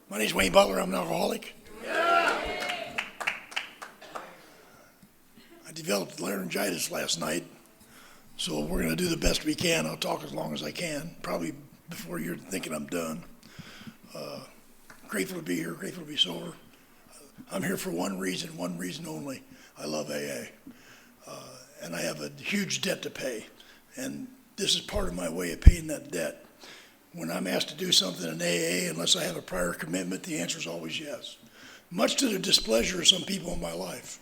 My name's Wayne Butler. I'm an alcoholic. I developed laryngitis last night, so we're going to do the best we can. I'll talk as long as I can, probably before you're thinking I'm done. Grateful to be here, grateful to be sober. I'm here for one reason only. I love AA. And I have a huge debt to pay. And this is part of my way of paying that debt. When I'm asked to do something in AA, unless I have a prior commitment, the answer is always yes. Much to the displeasure of some people in my life,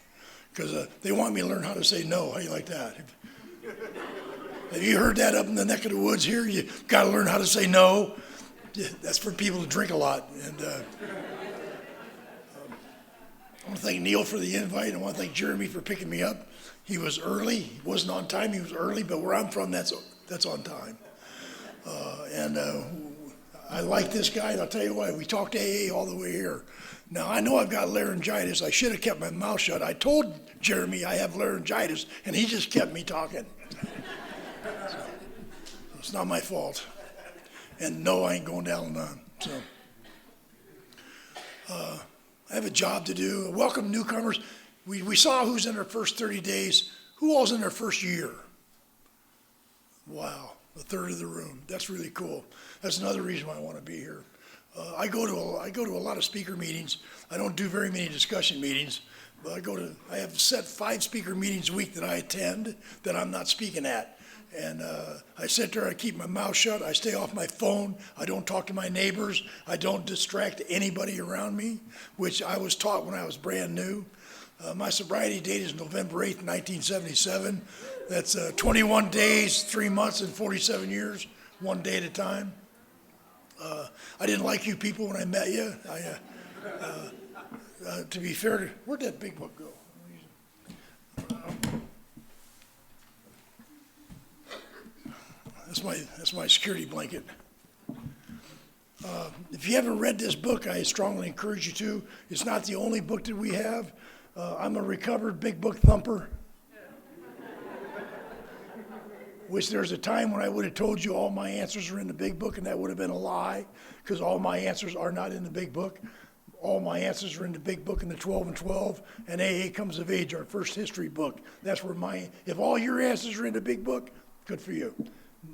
because they want me to learn how to say no. How do you like that? Have you heard that up in the neck of the woods here? You got to learn how to say no. That's for people who drink a lot. And I want to thank Neil for the invite. I want to thank Jeremy for picking me up. He was early. He wasn't on time. He was early, but where I'm from, that's on time. I like this guy, and I'll tell you why. We talked AA all the way here. Now, I know I've got laryngitis. I should have kept my mouth shut. I told Jeremy I have laryngitis, and he just kept me talking. So, it's not my fault. And no, I ain't going down none. So, I have a job to do. Welcome newcomers. We saw who's in their first 30 days. Who all's in their first year? Wow, a third of the room. That's really cool. That's another reason why I want to be here. I go to a lot of speaker meetings. I don't do very many discussion meetings, but I have set 5 speaker meetings a week that I attend that I'm not speaking at. And I sit there, I keep my mouth shut, I stay off my phone, I don't talk to my neighbors, I don't distract anybody around me, which I was taught when I was brand new. My sobriety date is November 8th, 1977. That's 21 days, 3 months, and 47 years, one day at a time. I didn't like you people when I met you. To be fair, where'd that big book go? That's my security blanket. If you haven't read this book, I strongly encourage you to. It's not the only book that we have. I'm a recovered big book thumper, which there's a time when I would have told you all my answers are in the big book, and that would have been a lie, because all my answers are not in the big book. All my answers are in the big book in the 12 and 12, and AA Comes of Age, our first history book. That's where if all your answers are in the big book, good for you.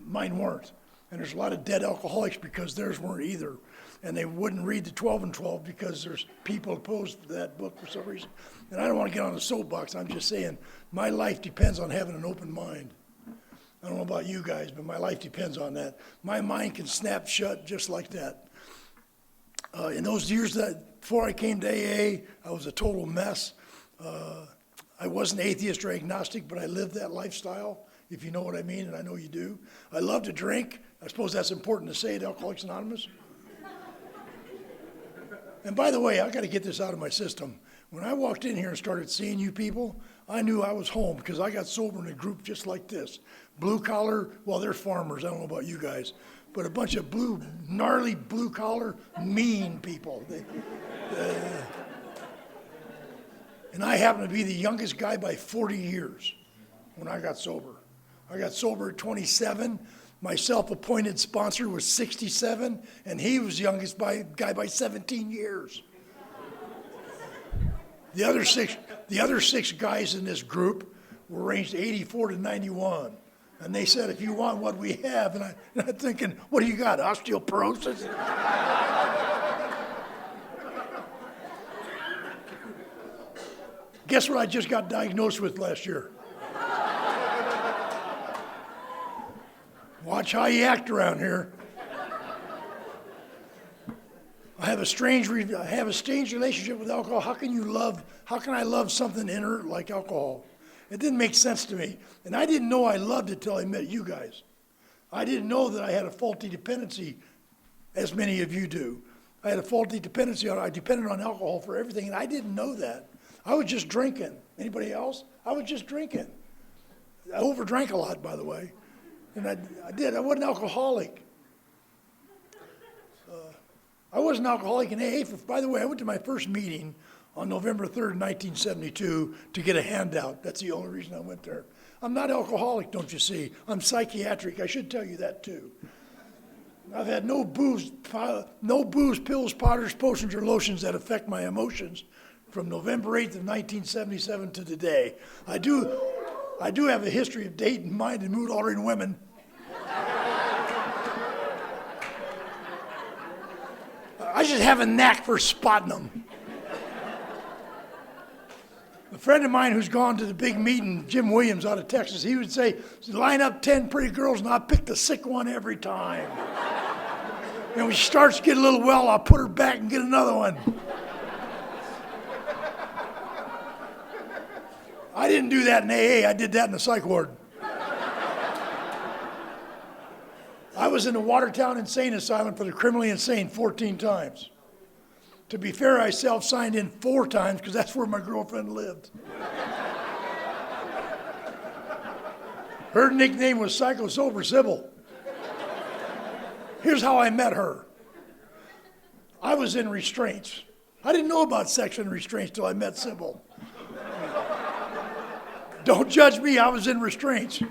Mine weren't. And there's a lot of dead alcoholics because theirs weren't either. And they wouldn't read the 12 and 12 because there's people opposed to that book for some reason. And I don't want to get on a soapbox. I'm just saying my life depends on having an open mind. I don't know about you guys, but my life depends on that. My mind can snap shut just like that. In those years before I came to AA, I was a total mess. I wasn't atheist or agnostic, but I lived that lifestyle, if you know what I mean, and I know you do. I love to drink. I suppose that's important to say at Alcoholics Anonymous. And by the way, I got to get this out of my system. When I walked in here and started seeing you people, I knew I was home because I got sober in a group just like this. Blue collar, well, they're farmers. I don't know about you guys, but a bunch of gnarly blue collar, mean people. And I happen to be the youngest guy by 40 years when I got sober. I got sober at 27. My self-appointed sponsor was 67, and he was the youngest guy by 17 years. The other six guys in this group were ranged 84 to 91. And they said, if you want what we have, and I'm thinking, what do you got, osteoporosis? Guess what I just got diagnosed with last year? Watch how you act around here. I have a strange relationship with alcohol. How can I love something inert like alcohol? It didn't make sense to me. And I didn't know I loved it till I met you guys. I didn't know that I had a faulty dependency, as many of you do. I had a faulty dependency. I depended on alcohol for everything, and I didn't know that. I was just drinking. Anybody else? I was just drinking. I overdrank a lot, by the way. And I did. I wasn't alcoholic. I wasn't alcoholic in AA. By the way, I went to my first meeting on November 3rd, 1972 to get a handout. That's the only reason I went there. I'm not alcoholic, don't you see? I'm psychiatric. I should tell you that too. I've had no booze, pills, powders, potions, or lotions that affect my emotions from November 8th of 1977 to today. I do have a history of dating, mind, and mood-altering women. I just have a knack for spotting them. A friend of mine who's gone to the big meeting, Jim Williams out of Texas, he would say, line up 10 pretty girls and I'll pick the sick one every time. And when she starts to get a little well, I'll put her back and get another one. I didn't do that in AA, I did that in the psych ward. I was in the Watertown Insane Asylum for the criminally insane 14 times. To be fair, I self-signed in 4 times because that's where my girlfriend lived. Her nickname was Psycho Sober Sybil. Here's how I met her. I was in restraints. I didn't know about section restraints till I met Sybil. Don't judge me, I was in restraints.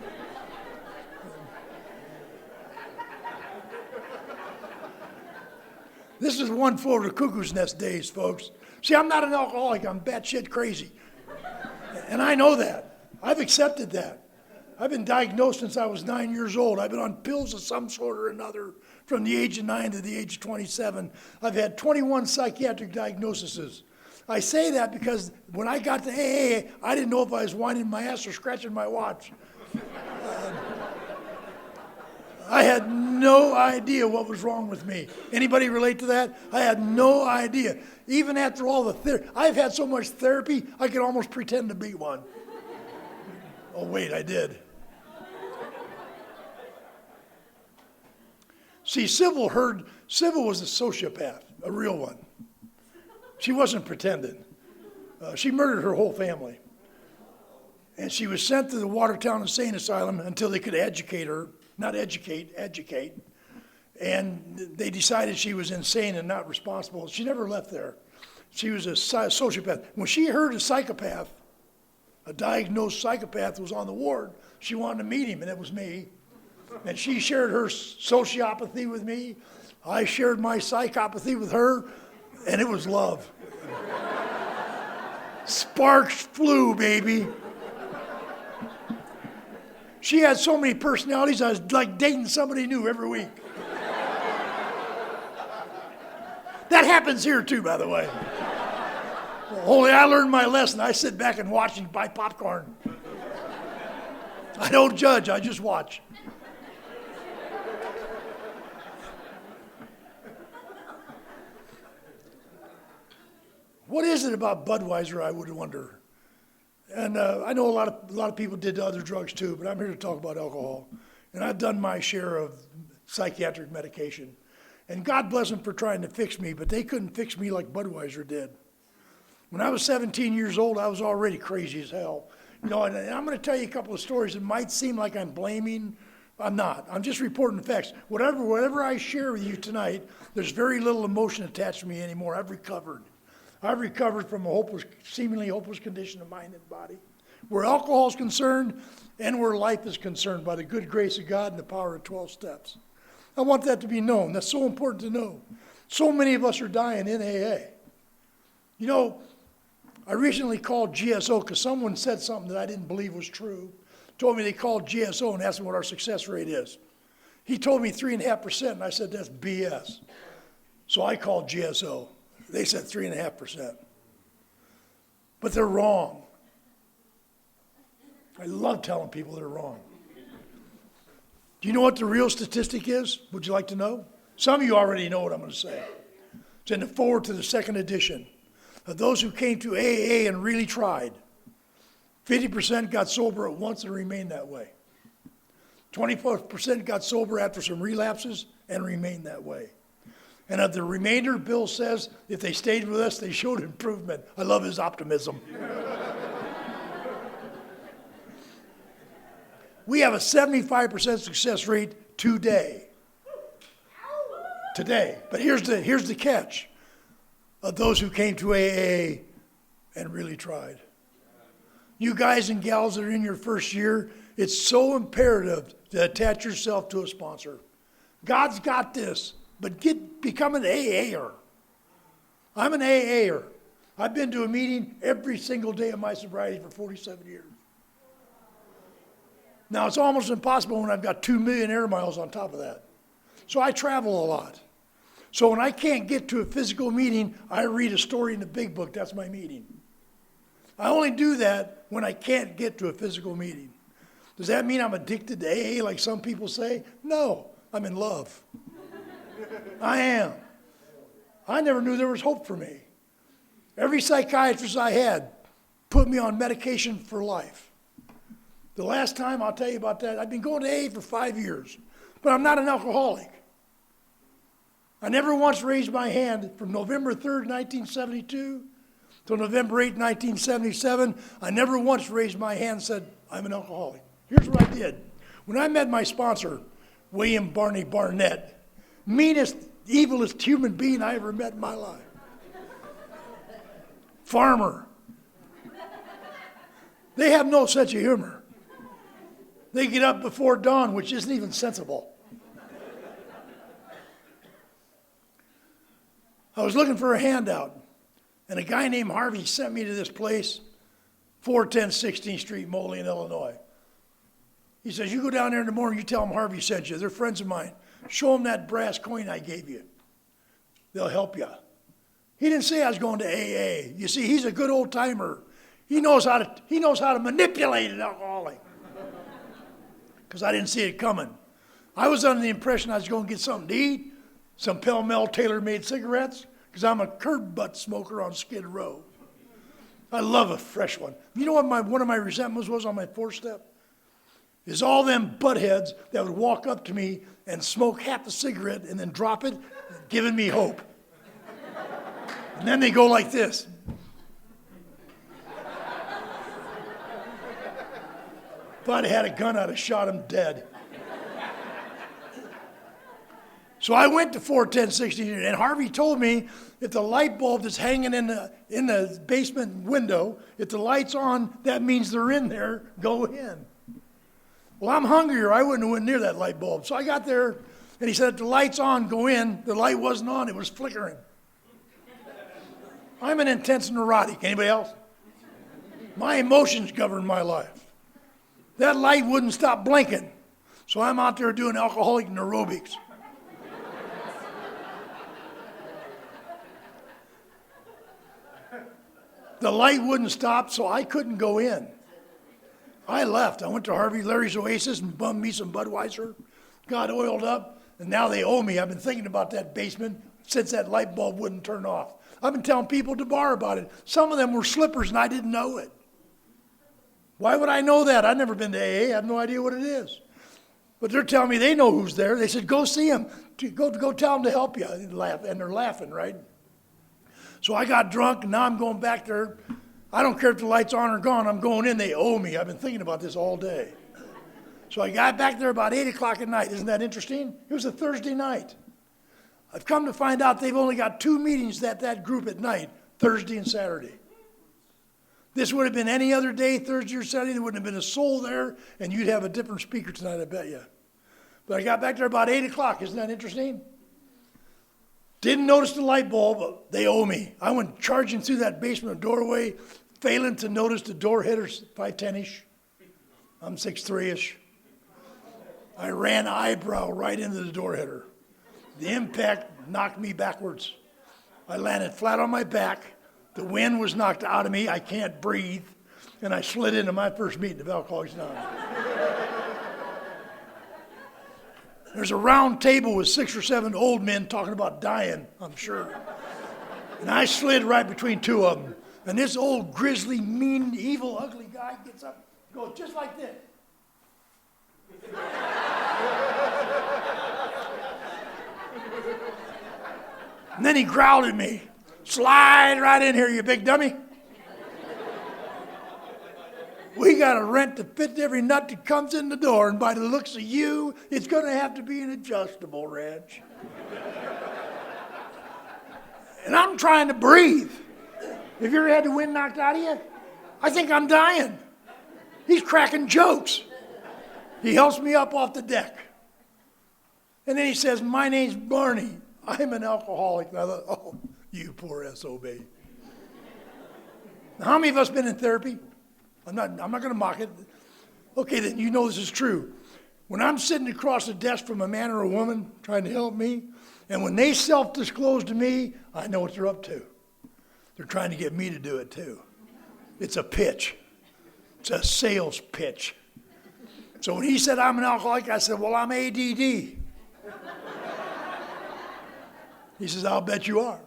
This is one for the cuckoo's nest days, folks. See, I'm not an alcoholic, I'm batshit crazy. And I know that. I've accepted that. I've been diagnosed since I was 9 years old. I've been on pills of some sort or another from the age of 9 to the age of 27. I've had 21 psychiatric diagnoses. I say that because when I got to AA, I didn't know if I was winding my ass or scratching my watch. I had no idea what was wrong with me. Anybody relate to that? I had no idea. Even after all the therapy, I've had so much therapy, I could almost pretend to be one. Oh, wait, I did. See, Sybil was a sociopath, a real one. She wasn't pretending. She murdered her whole family. And she was sent to the Watertown Insane Asylum until they could educate her. Not educate. And they decided she was insane and not responsible. She never left there. She was a sociopath. When she heard a diagnosed psychopath was on the ward, she wanted to meet him, and it was me. And she shared her sociopathy with me. I shared my psychopathy with her, and it was love. Sparks flew, baby. She had so many personalities, I was like dating somebody new every week. That happens here too, by the way. Only I learned my lesson. I sit back and watch and buy popcorn. I don't judge, I just watch. What is it about Budweiser, I would wonder? And I know a lot of people did other drugs too, but I'm here to talk about alcohol. And I've done my share of psychiatric medication. And God bless them for trying to fix me, but they couldn't fix me like Budweiser did. When I was 17 years old, I was already crazy as hell. You know, and I'm going to tell you a couple of stories that might seem like I'm blaming. I'm not. I'm just reporting the facts. Whatever I share with you tonight, there's very little emotion attached to me anymore. I've recovered. I've recovered from a seemingly hopeless condition of mind and body. Where alcohol is concerned and where life is concerned by the good grace of God and the power of 12 steps. I want that to be known. That's so important to know. So many of us are dying in AA. You know, I recently called GSO because someone said something that I didn't believe was true. Told me they called GSO and asked me what our success rate is. He told me 3.5%, and I said, that's BS. So I called GSO. They said 3.5%. But they're wrong. I love telling people they're wrong. Do you know what the real statistic is? Would you like to know? Some of you already know what I'm going to say. It's in the forward to the second edition. Of those who came to AA and really tried, 50% got sober at once and remained that way. 24% got sober after some relapses and remained that way. And of the remainder, Bill says, if they stayed with us, they showed improvement. I love his optimism. We have a 75% success rate today. But here's the catch. Of those who came to AA and really tried. You guys and gals that are in your first year, it's so imperative to attach yourself to a sponsor. God's got this. But become an AA'er. I'm an AA'er. I've been to a meeting every single day of my sobriety for 47 years. Now, it's almost impossible when I've got 2 million air miles on top of that. So I travel a lot. So when I can't get to a physical meeting, I read a story in the big book. That's my meeting. I only do that when I can't get to a physical meeting. Does that mean I'm addicted to AA like some people say? No, I'm in love. I am. I never knew there was hope for me. Every psychiatrist I had put me on medication for life. The last time, I'll tell you about that, I've been going to AA for 5 years, but I'm not an alcoholic. I never once raised my hand from November 3rd, 1972 till November 8th, 1977. I never once raised my hand and said, I'm an alcoholic. Here's what I did. When I met my sponsor, William Barney Barnett, meanest, evilest human being I ever met in my life. Farmer. They have no sense of humor. They get up before dawn, which isn't even sensible. I was looking for a handout, and a guy named Harvey sent me to this place, 410 16th Street, Moline, Illinois. He says, you go down there in the morning, you tell them Harvey sent you. They're friends of mine. Show them that brass coin I gave you. They'll help you. He didn't say I was going to AA. You see, he's a good old timer. He knows how to manipulate an alcoholic. Because I didn't see it coming. I was under the impression I was going to get something to eat, some Pell Mell tailor-made cigarettes, because I'm a curb butt smoker on Skid Row. I love a fresh one. You know what one of my resentments was on my 4-step? Is all them buttheads that would walk up to me and smoke half a cigarette and then drop it, giving me hope. And then they go like this. If I'd had a gun, I'd have shot him dead. So I went to 410 16th, and Harvey told me if the light bulb that's hanging in the basement window, if the light's on, that means they're in there, go in. Well, I'm hungrier. I wouldn't have went near that light bulb. So I got there, and he said, if the light's on, go in. The light wasn't on. It was flickering. I'm an intense neurotic. Anybody else? My emotions govern my life. That light wouldn't stop blinking. So I'm out there doing alcoholic neurobics. The light wouldn't stop, so I couldn't go in. I left. I went to Harvey Larry's Oasis and bummed me some Budweiser, got oiled up, and now they owe me. I've been thinking about that basement since that light bulb wouldn't turn off. I've been telling people at the bar about it. Some of them were slippers and I didn't know it. Why would I know that? I've never been to AA. I have no idea what it is. But they're telling me they know who's there. They said, go see them. Go tell them to help you. And they're laughing, right? So I got drunk, and now I'm going back there. I don't care if the light's on or gone. I'm going in. They owe me. I've been thinking about this all day. So I got back there about 8 o'clock at night. Isn't that interesting? It was a Thursday night. I've come to find out they've only got 2 meetings at that group at night, Thursday and Saturday. This would have been any other day, Thursday or Saturday. There wouldn't have been a soul there, and you'd have a different speaker tonight, I bet you. But I got back there about 8 o'clock. Isn't that interesting? Didn't notice the light bulb, but they owe me. I went charging through that basement doorway, failing to notice the door hitters, 5'10"-ish. I'm 6'3"-ish. I ran eyebrow right into the door hitter. The impact knocked me backwards. I landed flat on my back. The wind was knocked out of me. I can't breathe. And I slid into my first meeting of Alcoholics Anonymous. There's a round table with 6 or 7 old men talking about dying, I'm sure. And I slid right between 2 of them. And this old grizzly, mean, evil, ugly guy gets up, goes just like this. And then he growled at me, slide right in here, you big dummy. We got a rent to fit every nut that comes in the door, and by the looks of you, it's going to have to be an adjustable wrench. And I'm trying to breathe. Have you ever had the wind knocked out of you? I think I'm dying. He's cracking jokes. He helps me up off the deck. And then he says, my name's Barney. I'm an alcoholic. And I thought, oh, you poor SOB. Now, how many of us been in therapy? I'm not going to mock it. Okay, then you know this is true. When I'm sitting across the desk from a man or a woman trying to help me, and when they self-disclose to me, I know what they're up to. They're trying to get me to do it too. It's a pitch. It's a sales pitch. So when he said I'm an alcoholic, I said, well, I'm ADD. He says, I'll bet you are.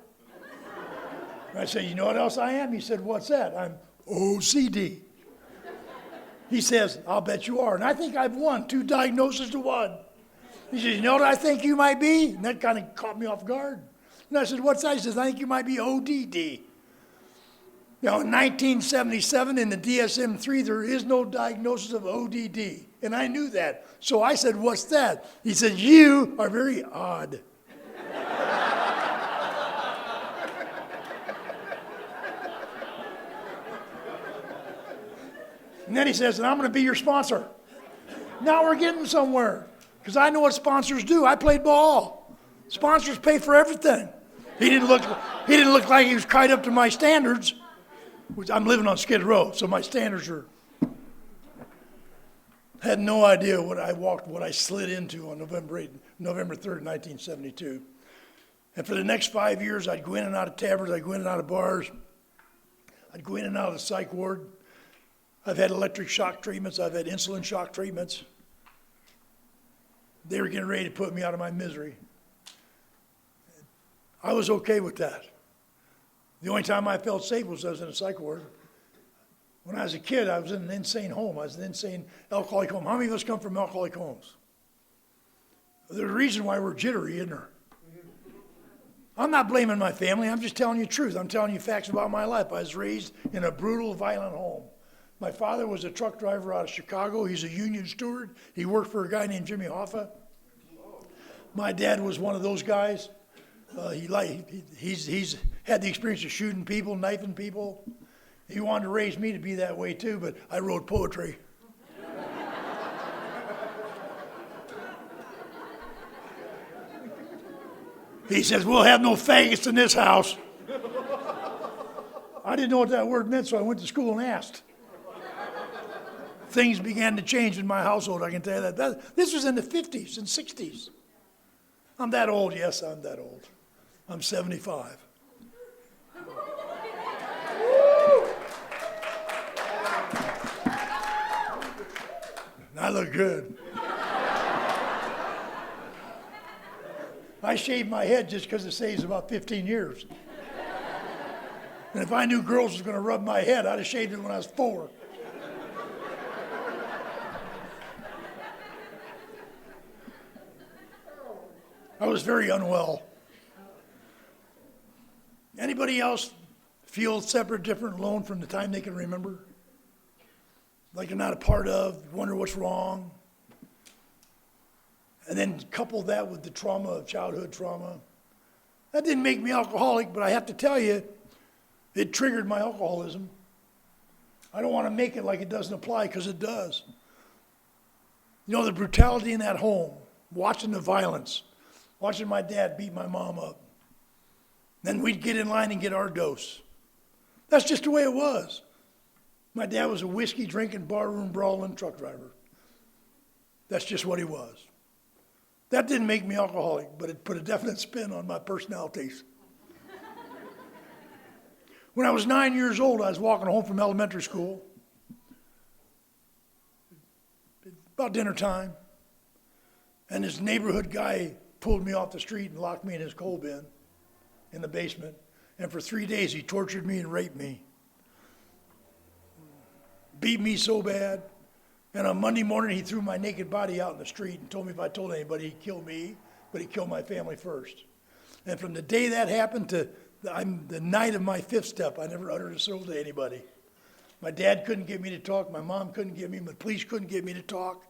And I said, you know what else I am? He said, what's that? I'm OCD. He says, I'll bet you are. And I think I've won 2 diagnoses to 1. He says, you know what I think you might be? And that kind of caught me off guard. And I said, what's that? He says, I think you might be ODD. Now, in 1977, in the DSM-3, there is no diagnosis of ODD. And I knew that. So I said, what's that? He said, you are very odd. And then he says, and I'm going to be your sponsor. Now we're getting somewhere. Because I know what sponsors do. I played ball. Sponsors pay for everything. He didn't look like he was quite up to my standards. I'm living on Skid Row, so my standards are. Had no idea what I slid into on November 3rd, 1972. And for the next 5 years, I'd go in and out of taverns, I'd go in and out of bars, I'd go in and out of the psych ward. I've had electric shock treatments, I've had insulin shock treatments. They were getting ready to put me out of my misery. I was okay with that. The only time I felt safe was I was in a psych ward. When I was a kid, I was in an insane home. I was in an insane alcoholic home. How many of us come from alcoholic homes? There's a reason why we're jittery, isn't there? I'm not blaming my family. I'm just telling you the truth. I'm telling you facts about my life. I was raised in a brutal, violent home. My father was a truck driver out of Chicago. He's a union steward. He worked for a guy named Jimmy Hoffa. My dad was one of those guys. He's had the experience of shooting people, knifing people. He wanted to raise me to be that way too, but I wrote poetry. He says, we'll have no faggots in this house. I didn't know what that word meant, so I went to school and asked. Things began to change in my household, I can tell you that. This was in the 50s and 60s. I'm that old, yes, I'm that old. I'm 75. I look good. I shaved my head just because it saves about 15 years. And if I knew girls was going to rub my head, I'd have shaved it when I was 4. I was very unwell. Anybody else feel separate, different, alone from the time they can remember? Like they're not a part of, wonder what's wrong? And then couple that with the trauma of childhood trauma. That didn't make me alcoholic, but I have to tell you, it triggered my alcoholism. I don't want to make it like it doesn't apply, because it does. You know, the brutality in that home, watching the violence, watching my dad beat my mom up. Then we'd get in line and get our dose. That's just the way it was. My dad was a whiskey drinking, barroom brawling truck driver. That's just what he was. That didn't make me alcoholic, but it put a definite spin on my personalities. When I was 9 years old, I was walking home from elementary school. About dinner time. And this neighborhood guy pulled me off the street and locked me in his coal bin in the basement. And for 3 days, he tortured me and raped me. Beat me so bad. And on Monday morning, he threw my naked body out in the street and told me if I told anybody, he'd kill me, but he'd kill my family first. And from the day that happened to the night of my 5th step, I never uttered a syllable to anybody. My dad couldn't get me to talk. My mom couldn't get me. The police couldn't get me to talk.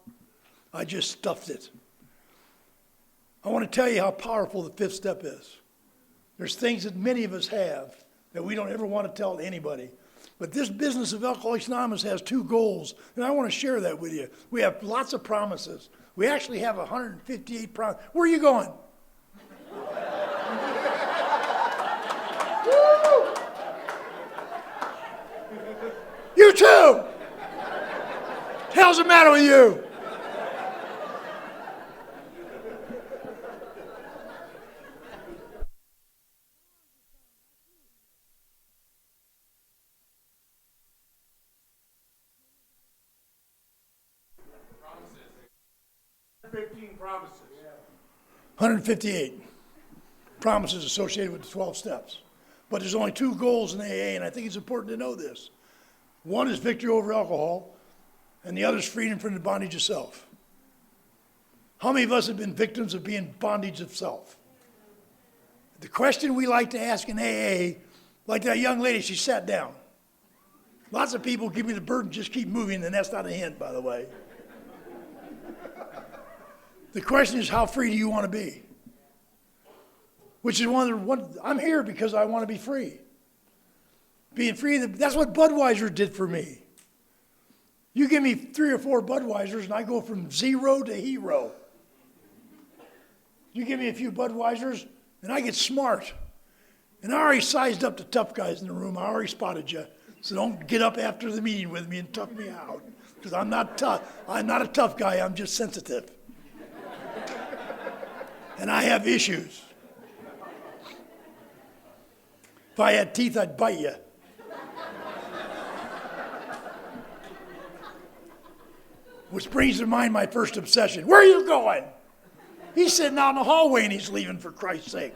I just stuffed it. I want to tell you how powerful the 5th step is. There's things that many of us have that we don't ever want to tell anybody. But this business of Alcoholics Anonymous has two goals, and I want to share that with you. We have lots of promises. We actually have 158 promises. Where are you going? You too! Hell's the matter with you? 158 promises associated with the 12 steps. But there's only two goals in AA, and I think it's important to know this. One is victory over alcohol, and the other is freedom from the bondage of self. How many of us have been victims of being bondage of self? The question we like to ask in AA, like that young lady, she sat down. Lots of people give me the burden, just keep moving, and that's not a hint, by the way. The question is, how free do you want to be? Which is I'm here because I want to be free. Being free, that's what Budweiser did for me. You give me 3 or 4 Budweisers and I go from 0 to hero. You give me a few Budweisers and I get smart. And I already sized up the tough guys in the room. I already spotted you. So don't get up after the meeting with me and tough me out. Because I'm not tough. I'm not a tough guy. I'm just sensitive. And I have issues. If I had teeth, I'd bite you. Which brings to mind my first obsession. Where are you going? He's sitting out in the hallway and he's leaving, for Christ's sake.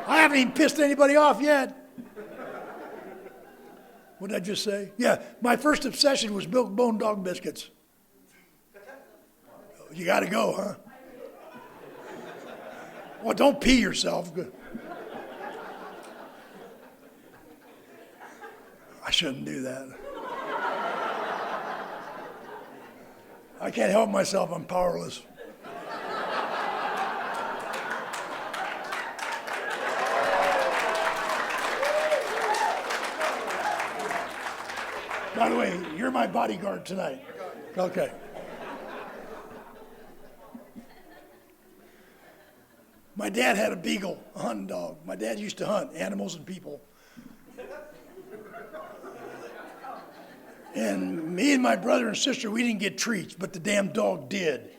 I haven't even pissed anybody off yet. What did I just say? Yeah, my first obsession was milk bone dog biscuits. You got to go, huh? Well, don't pee yourself. I shouldn't do that. I can't help myself. I'm powerless. By the way, you're my bodyguard tonight. Okay. My dad had a beagle, a hunting dog. My dad used to hunt animals and people. And me and my brother and sister, we didn't get treats, but the damn dog did.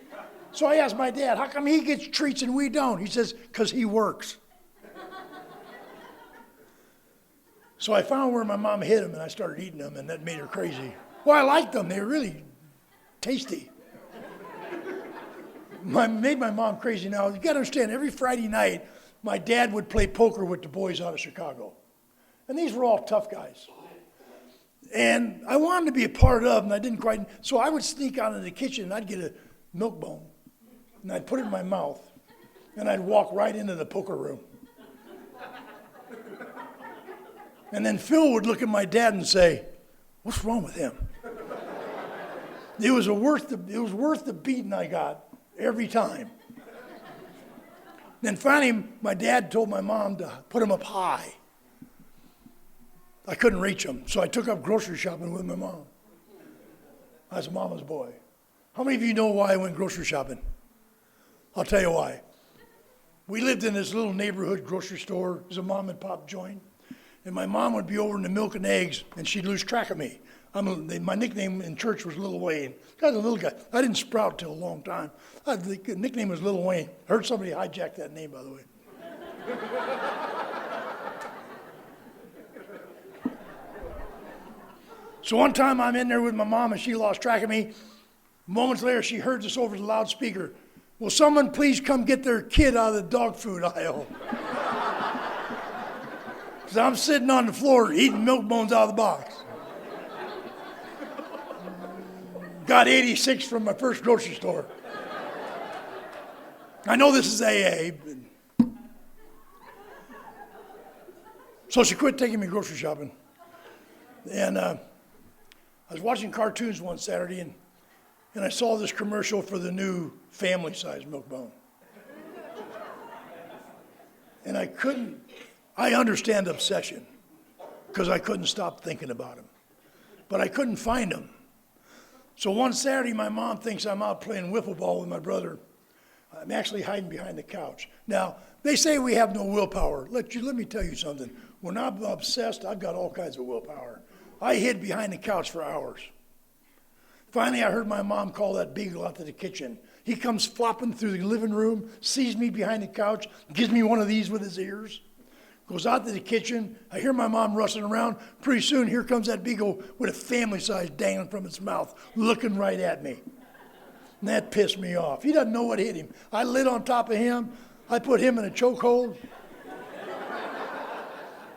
So I asked my dad, how come he gets treats and we don't? He says, because he works. So I found where my mom hid them and I started eating them, and that made her crazy. Well, I liked them. They were really tasty. Made my mom crazy now. You got to understand, every Friday night, my dad would play poker with the boys out of Chicago. And these were all tough guys. And I wanted to be a part of, and I didn't quite. So I would sneak out into the kitchen, and I'd get a milk bone, and I'd put it in my mouth, and I'd walk right into the poker room. And then Phil would look at my dad and say, what's wrong with him? It was worth the beating I got every time. Then finally, my dad told my mom to put him up high. I couldn't reach him, so I took up grocery shopping with my mom. I was a mama's boy. How many of you know why I went grocery shopping? I'll tell you why. We lived in this little neighborhood grocery store. It was a mom and pop joint. And my mom would be over in the milk and eggs, and she'd lose track of me. My nickname in church was Little Wayne. I was a little guy. I didn't sprout till a long time. The nickname was Little Wayne. I heard somebody hijack that name, by the way. So one time I'm in there with my mom and she lost track of me. Moments later, she heard this over the loudspeaker. Will someone please come get their kid out of the dog food aisle? Because I'm sitting on the floor eating milk bones out of the box. Got 86 from my first grocery store. I know this is AA. So she quit taking me grocery shopping. And I was watching cartoons one Saturday, and I saw this commercial for the new family-size milk bone. And I understand obsession. because I couldn't stop thinking about him. But I couldn't find him. So one Saturday, my mom thinks I'm out playing wiffle ball with my brother. I'm actually hiding behind the couch. Now, they say we have no willpower. Let me tell you something. When I'm obsessed, I've got all kinds of willpower. I hid behind the couch for hours. Finally, I heard my mom call that beagle out to the kitchen. He comes flopping through the living room, sees me behind the couch, gives me one of these with his ears, goes out to the kitchen. I hear my mom rustling around. Pretty soon, here comes that beagle with a family size dangling from its mouth, looking right at me. And that pissed me off. He doesn't know what hit him. I lit on top of him. I put him in a chokehold.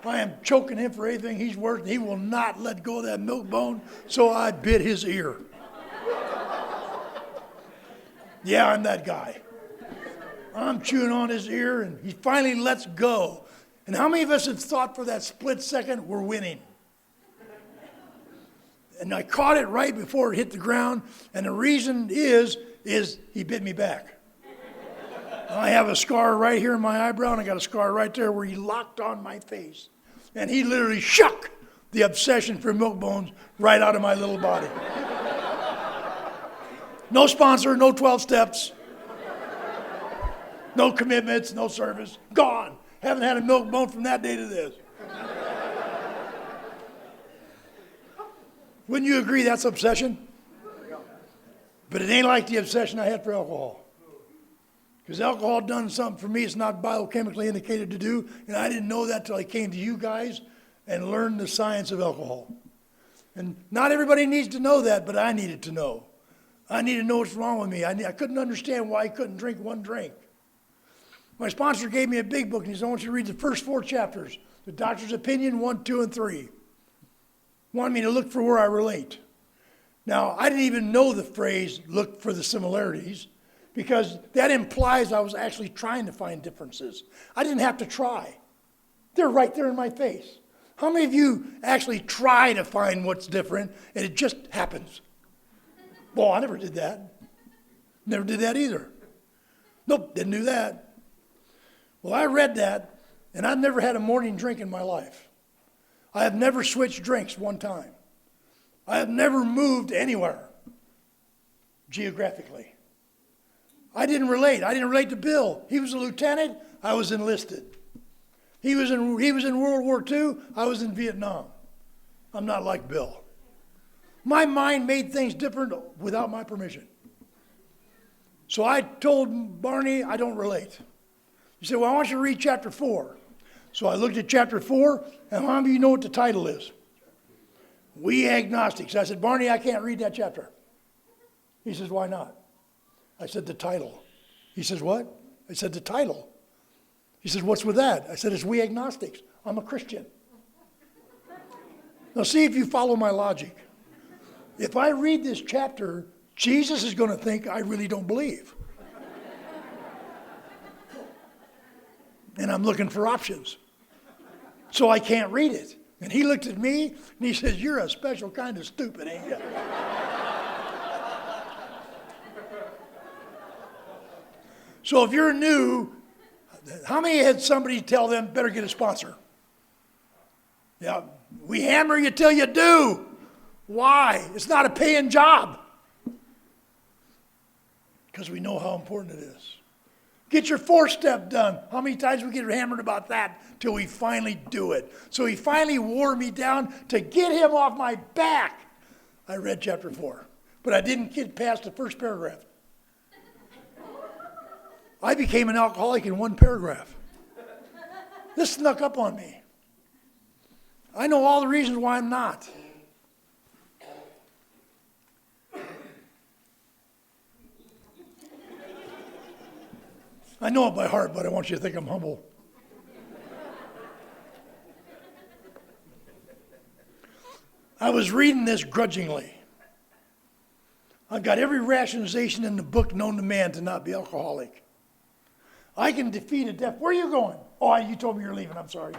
I am choking him for everything he's worth. He will not let go of that milk bone, so I bit his ear. Yeah, I'm that guy. I'm chewing on his ear, and he finally lets go. And how many of us have thought for that split second, we're winning? And I caught it right before it hit the ground, and the reason is he bit me back. I have a scar right here in my eyebrow, and I got a scar right there where he locked on my face. And he literally shook the obsession for milk bones right out of my little body. No sponsor, no 12 steps, no commitments, no service. Gone. Haven't had a milk bone from that day to this. Wouldn't you agree that's obsession? But it ain't like the obsession I had for alcohol. Because alcohol done something for me it's not biochemically indicated to do, and I didn't know that till I came to you guys and learned the science of alcohol. And not everybody needs to know that, but I needed to know. I needed to know what's wrong with me. I couldn't understand why I couldn't drink one drink. My sponsor gave me a big book, and he said, I want you to read the first 4 chapters. The Doctor's Opinion, 1, 2, and 3. Wanted me to look for where I relate. Now, I didn't even know the phrase, look for the similarities, because that implies I was actually trying to find differences. I didn't have to try. They're right there in my face. How many of you actually try to find what's different, and it just happens? Well, I never did that. Never did that either. Nope, didn't do that. Well, I read that, and I've never had a morning drink in my life. I have never switched drinks one time. I have never moved anywhere geographically. I didn't relate. I didn't relate to Bill. He was a lieutenant. I was enlisted. He was in World War II. I was in Vietnam. I'm not like Bill. My mind made things different without my permission. So I told Barney, I don't relate. He said, well, I want you to read chapter 4. So I looked at chapter 4, and how many of you know what the title is? We Agnostics. I said, Barney, I can't read that chapter. He says, why not? I said, the title. He says, what? I said, the title. He says, what's with that? I said, it's We Agnostics. I'm a Christian. Now see if you follow my logic. If I read this chapter, Jesus is going to think I really don't believe. And I'm looking for options. So I can't read it. And he looked at me and he says, you're a special kind of stupid, ain't you? So if you're new, how many had somebody tell them better get a sponsor? Yeah, we hammer you till you do. Why? It's not a paying job. Because we know how important it is. Get your 4-step done. How many times we get hammered about that till we finally do it? So he finally wore me down to get him off my back. I read chapter 4, but I didn't get past the first paragraph. I became an alcoholic in 1 paragraph. This snuck up on me. I know all the reasons why I'm not. I know it by heart, but I want you to think I'm humble. I was reading this grudgingly. I've got every rationalization in the book known to man to not be alcoholic. I can defeat a death. Where are you going? Oh, you told me you're leaving. I'm sorry.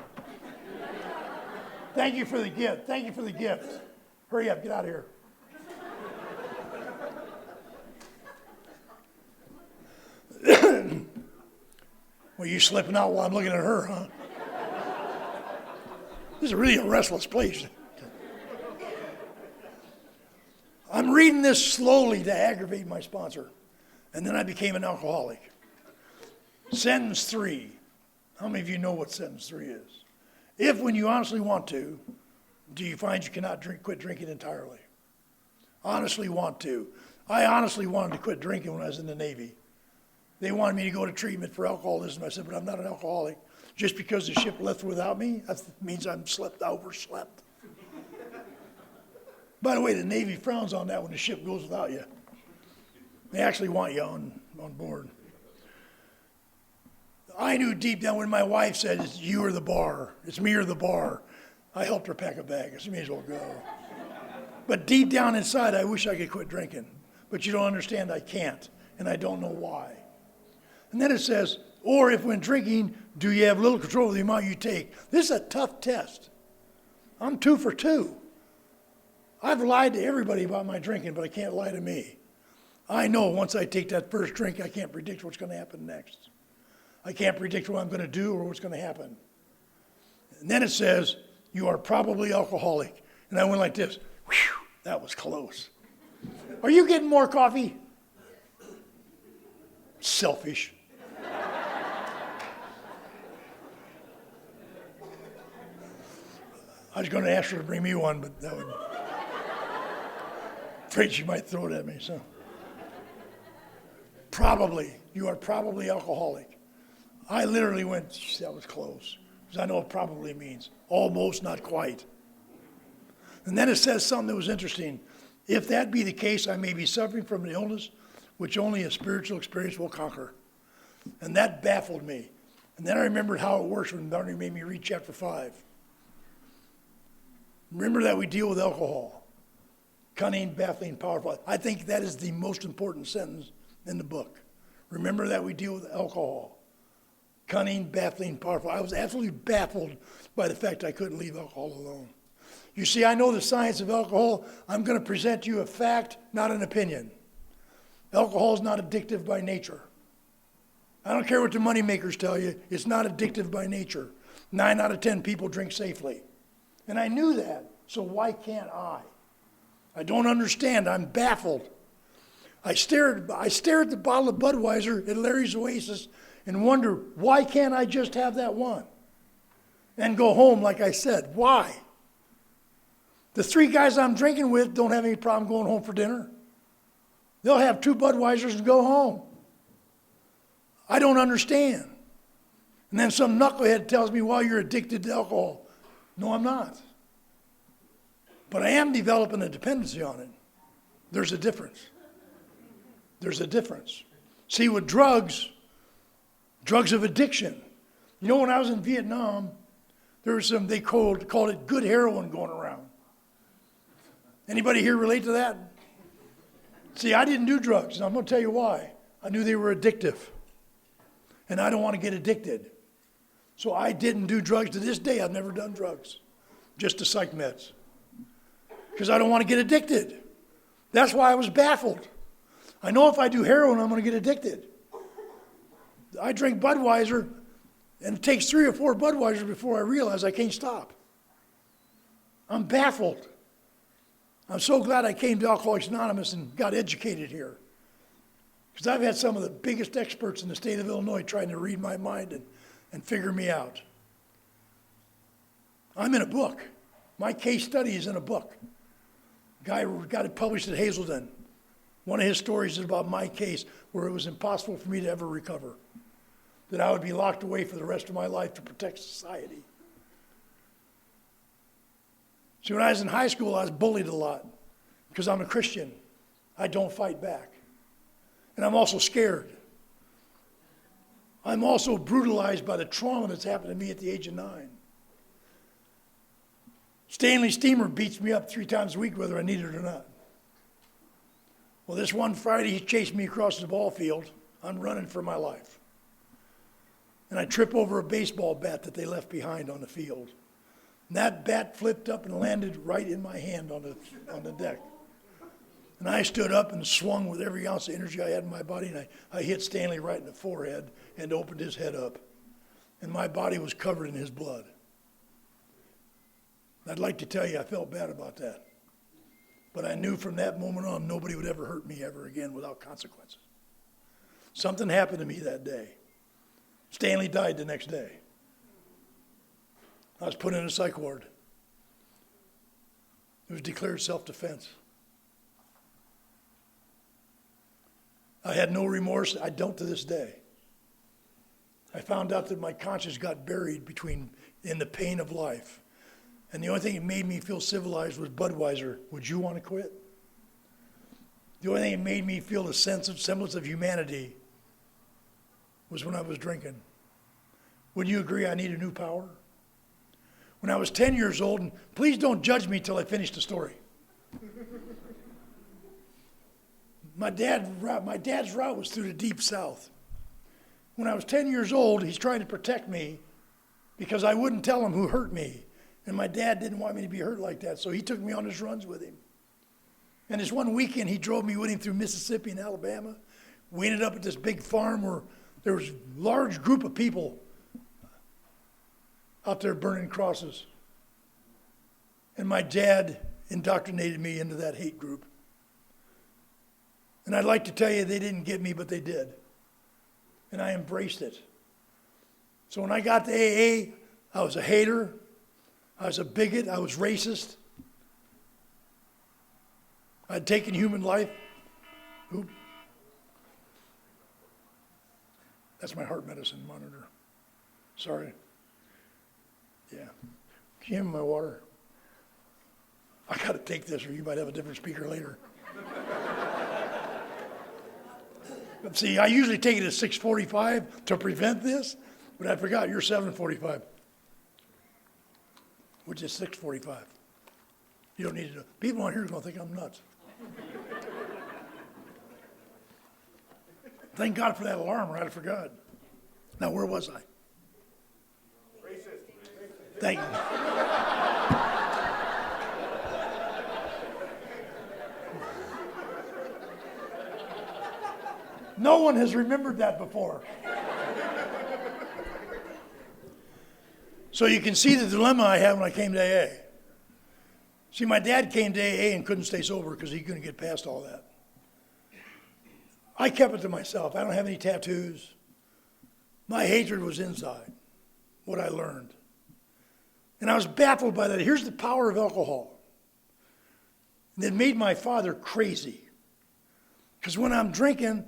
Thank you for the gift. Thank you for the gift. Hurry up. Get out of here. Well, you slipping out while I'm looking at her, huh? This is really a restless place. I'm reading this slowly to aggravate my sponsor. And then I became an alcoholic. Sentence 3. How many of you know what sentence 3 is? If, when you honestly want to, do you find you cannot quit drinking entirely? Honestly want to. I honestly wanted to quit drinking when I was in the Navy. They wanted me to go to treatment for alcoholism. I said, but I'm not an alcoholic. Just because the ship left without me, that means I'm overslept. By the way, the Navy frowns on that when the ship goes without you. They actually want you on board. I knew deep down when my wife said, it's you or the bar. It's me or the bar. I helped her pack a bag. I said, may as well go. But deep down inside, I wish I could quit drinking. But you don't understand, I can't. And I don't know why. And then it says, or if when drinking, do you have little control of the amount you take? This is a tough test. I'm 2 for 2. I've lied to everybody about my drinking, but I can't lie to me. I know once I take that first drink, I can't predict what's going to happen next. I can't predict what I'm going to do or what's going to happen. And then it says, you are probably alcoholic. And I went like this. Whew, that was close. Are you getting more coffee? Selfish. I was going to ask her to bring me one, but that would... afraid she might throw it at me, so. Probably. You are probably alcoholic. I literally went, that was close. Because I know what probably means. Almost, not quite. And then it says something that was interesting. If that be the case, I may be suffering from an illness which only a spiritual experience will conquer. And that baffled me. And then I remembered how it works when Barney made me read chapter 5. Remember that we deal with alcohol. Cunning, baffling, powerful. I think that is the most important sentence in the book. Remember that we deal with alcohol. Cunning, baffling, powerful. I was absolutely baffled by the fact I couldn't leave alcohol alone. You see, I know the science of alcohol. I'm going to present you a fact, not an opinion. Alcohol is not addictive by nature. I don't care what the money makers tell you. It's not addictive by nature. 9 out of 10 people drink safely. And I knew that, so why can't I? I don't understand. I'm baffled. I stare at the bottle of Budweiser at Larry's Oasis and wonder, why can't I just have that one? And go home, like I said. Why? The 3 guys I'm drinking with don't have any problem going home for dinner. They'll have 2 Budweisers and go home. I don't understand. And then some knucklehead tells me, well, you're addicted to alcohol. No, I'm not. But I am developing a dependency on it. There's a difference. There's a difference. See, with drugs of addiction. You know, when I was in Vietnam, there was some, they called it good heroin going around. Anybody here relate to that? See, I didn't do drugs, and I'm going to tell you why. I knew they were addictive. And I don't want to get addicted. So I didn't do drugs. To this day, I've never done drugs. Just the psych meds. Because I don't want to get addicted. That's why I was baffled. I know if I do heroin, I'm going to get addicted. I drink Budweiser, and it takes 3 or 4 Budweisers before I realize I can't stop. I'm baffled. I'm so glad I came to Alcoholics Anonymous and got educated here. Because I've had some of the biggest experts in the state of Illinois trying to read my mind and figure me out. I'm in a book. My case study is in a book. Guy got it published at Hazelden. One of his stories is about my case where it was impossible for me to ever recover. That I would be locked away for the rest of my life to protect society. See, when I was in high school, I was bullied a lot because I'm a Christian. I don't fight back. And I'm also scared. I'm also brutalized by the trauma that's happened to me at the age of 9. Stanley Steamer beats me up 3 times a week, whether I need it or not. Well, this one Friday, he chased me across the ball field. I'm running for my life. And I trip over a baseball bat that they left behind on the field. And that bat flipped up and landed right in my hand on the deck. And I stood up and swung with every ounce of energy I had in my body, and I hit Stanley right in the forehead and opened his head up. And my body was covered in his blood. I'd like to tell you I felt bad about that. But I knew from that moment on nobody would ever hurt me ever again without consequences. Something happened to me that day. Stanley died the next day. I was put in a psych ward. It was declared self-defense. I had no remorse. I don't to this day. I found out that my conscience got buried in the pain of life. And the only thing that made me feel civilized was Budweiser. Would you want to quit? The only thing that made me feel a semblance of humanity was when I was drinking. Would you agree I need a new power? When I was 10 years old, and please don't judge me till I finish the story. My dad's route was through the deep south. When I was 10 years old, he's trying to protect me because I wouldn't tell him who hurt me. And my dad didn't want me to be hurt like that, so he took me on his runs with him. And this one weekend, he drove me with him through Mississippi and Alabama. We ended up at this big farm where there was a large group of people out there burning crosses. And my dad indoctrinated me into that hate group. And I'd like to tell you they didn't get me, but they did. And I embraced it. So when I got to AA, I was a hater. I was a bigot. I was racist. I'd taken human life. Oop. That's my heart medicine monitor. Sorry. Yeah. Can you hand me my water? I got to take this or you might have a different speaker later. But see, I usually take it at 6:45 to prevent this, but I forgot you're 7:45, which is 6:45. You don't need to know. People on here are going to think I'm nuts. Thank God for that alarm, or I'd have forgot. Now, where was I? Racist. Thank you. No one has remembered that before. So you can see the dilemma I had when I came to AA. See, my dad came to AA and couldn't stay sober because he couldn't get past all that. I kept it to myself. I don't have any tattoos. My hatred was inside, what I learned. And I was baffled by that. Here's the power of alcohol. And it made my father crazy. Because when I'm drinking,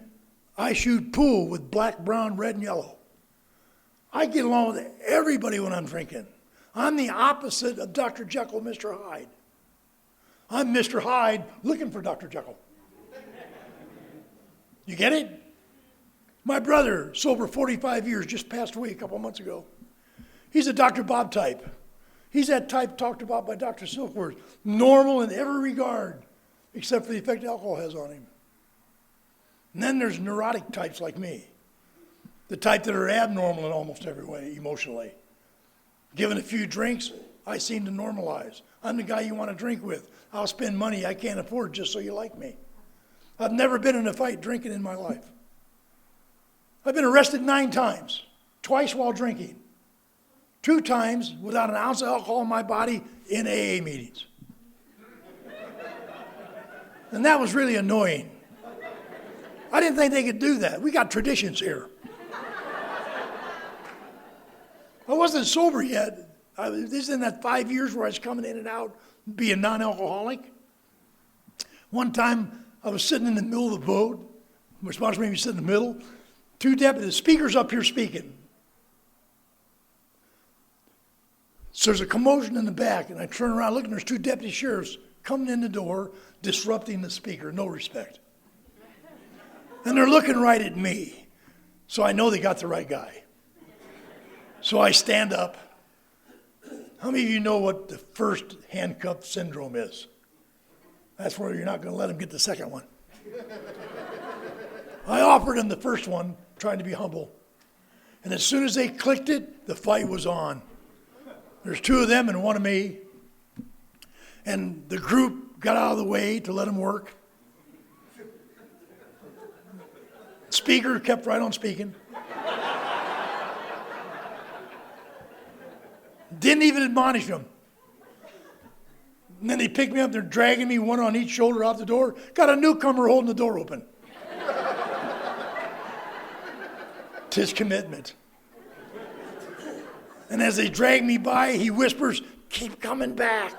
I shoot pool with black, brown, red, and yellow. I get along with everybody when I'm drinking. I'm the opposite of Dr. Jekyll, Mr. Hyde. I'm Mr. Hyde looking for Dr. Jekyll. You get it? My brother, sober 45 years, just passed away a couple months ago. He's a Dr. Bob type. He's that type talked about by Dr. Silkworth. Normal in every regard, except for the effect alcohol has on him. And then there's neurotic types like me. The type that are abnormal in almost every way, emotionally. Given a few drinks, I seem to normalize. I'm the guy you want to drink with. I'll spend money I can't afford just so you like me. I've never been in a fight drinking in my life. I've been arrested 9 times, twice while drinking, 2 times without an ounce of alcohol in my body in AA meetings. And that was really annoying. I didn't think they could do that. We got traditions here. I wasn't sober yet. This is in that 5 years where I was coming in and out, being non-alcoholic. One time, I was sitting in the middle of the boat. My sponsor made me sit in the middle. 2 deputies, speakers up here speaking. So there's a commotion in the back, and I turn around, look, and there's 2 deputy sheriffs coming in the door, disrupting the speaker, no respect. And they're looking right at me. So I know they got the right guy. So I stand up. How many of you know what the first handcuff syndrome is? That's where you're not going to let them get the second one. I offered them the first one, trying to be humble. And as soon as they clicked it, the fight was on. There's 2 of them and 1 of me. And the group got out of the way to let them work. Speaker kept right on speaking. Didn't even admonish them. And then they pick me up, they're dragging me, one on each shoulder out the door. Got a newcomer holding the door open. 'Tis commitment. And as they drag me by, he whispers, keep coming back.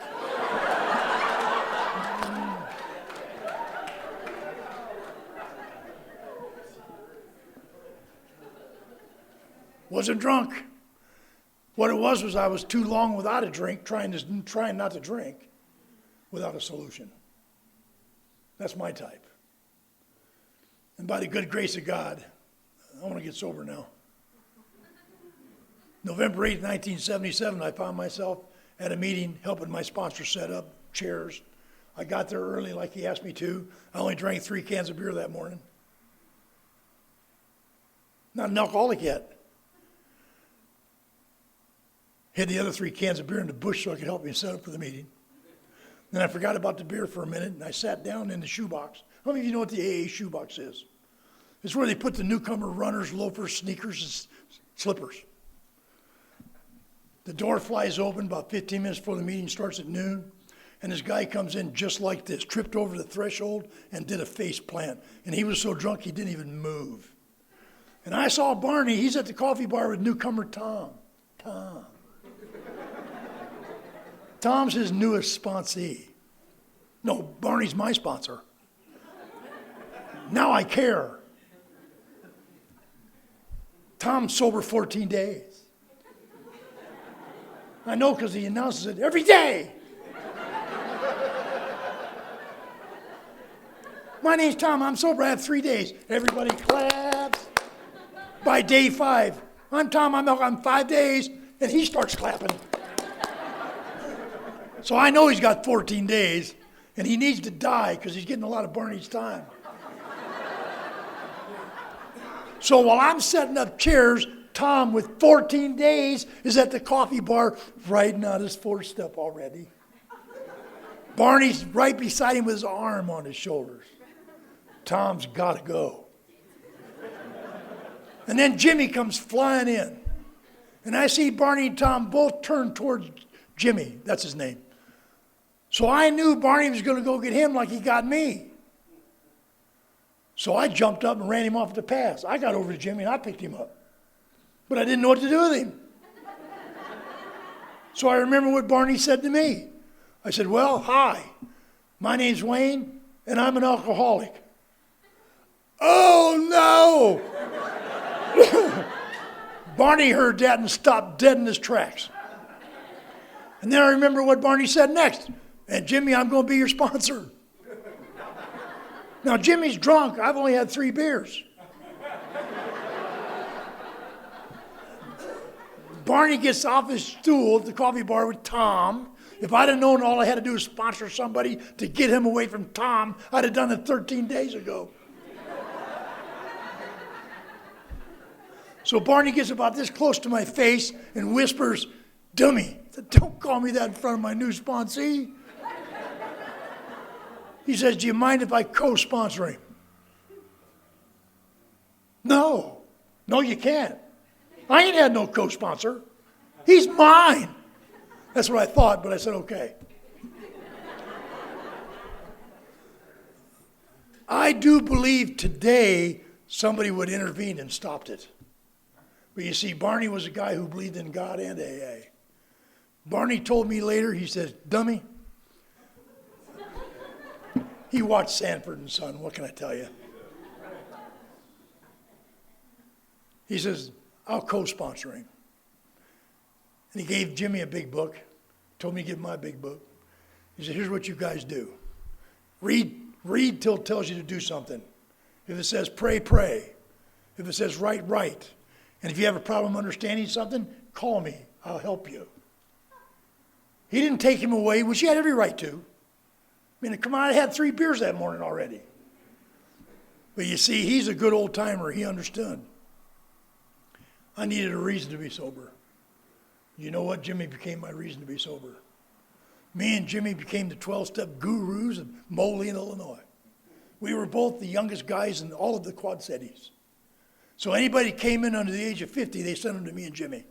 Wasn't drunk. What it was I was too long without a drink, trying not to drink without a solution. That's my type. And by the good grace of God, I want to get sober now. November 8th, 1977, I found myself at a meeting helping my sponsor set up chairs. I got there early like he asked me to. I only drank 3 cans of beer that morning. Not an alcoholic yet. Hid the other 3 cans of beer in the bush so I could help him set up for the meeting. Then I forgot about the beer for a minute, and I sat down in the shoebox. How many of you know what the AA shoebox is? It's where they put the newcomer runners, loafers, sneakers, and slippers. The door flies open about 15 minutes before the meeting starts at noon, and this guy comes in just like this, tripped over the threshold and did a face plant. And he was so drunk he didn't even move. And I saw Barney, he's at the coffee bar with newcomer Tom. Tom's his newest sponsee. No, Barney's my sponsor. Now I care. Tom's sober 14 days. I know because he announces it every day. My name's Tom, I'm sober, I have 3 days. Everybody claps. By day 5, I'm Tom, I'm 5 days, and he starts clapping. So I know he's got 14 days, and he needs to die because he's getting a lot of Barney's time. So while I'm setting up chairs, Tom, with 14 days, is at the coffee bar writing out his 4th step already. Barney's right beside him with his arm on his shoulders. Tom's got to go. And then Jimmy comes flying in. And I see Barney and Tom both turn towards Jimmy. That's his name. So I knew Barney was going to go get him like he got me. So I jumped up and ran him off the pass. I got over to Jimmy and I picked him up. But I didn't know what to do with him. So I remember what Barney said to me. I said, well, hi, my name's Wayne and I'm an alcoholic. Oh no! Barney heard that and stopped dead in his tracks. And then I remember what Barney said next. And Jimmy, I'm going to be your sponsor. Now, Jimmy's drunk. I've only had 3 beers. Barney gets off his stool at the coffee bar with Tom. If I'd have known all I had to do was sponsor somebody to get him away from Tom, I'd have done it 13 days ago. So Barney gets about this close to my face and whispers, dummy, don't call me that in front of my new sponsee. He says, do you mind if I co-sponsor him? No, you can't. I ain't had no co-sponsor. He's mine. That's what I thought, but I said, okay. I do believe today somebody would intervene and stopped it. But you see, Barney was a guy who believed in God and AA. Barney told me later, he says, dummy, he watched Sanford and Son, what can I tell you? He says, I'll co-sponsor him. And he gave Jimmy a big book, told me to give him my big book. He said, here's what you guys do. Read till it tells you to do something. If it says pray, pray. If it says write, write. And if you have a problem understanding something, call me. I'll help you. He didn't take him away, which he had every right to. I mean, come on, I had 3 beers that morning already. But you see, he's a good old timer. He understood. I needed a reason to be sober. You know what? Jimmy became my reason to be sober. Me and Jimmy became the 12-step gurus of Moline, Illinois. We were both the youngest guys in all of the Quad Cities. So anybody came in under the age of 50, they sent them to me and Jimmy.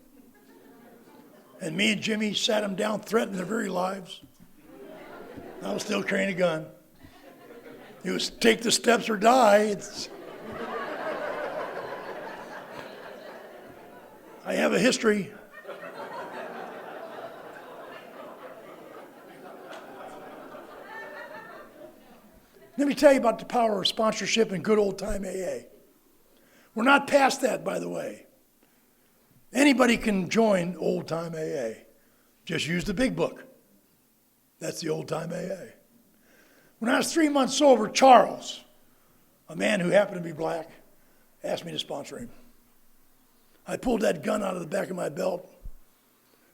And me and Jimmy sat them down, threatened their very lives. I was still carrying a gun. It was take the steps or die. I have a history. Let me tell you about the power of sponsorship and good old-time AA. We're not past that, by the way. Anybody can join old-time AA. Just use the big book. That's the old-time AA. When I was 3 months sober, Charles, a man who happened to be black, asked me to sponsor him. I pulled that gun out of the back of my belt.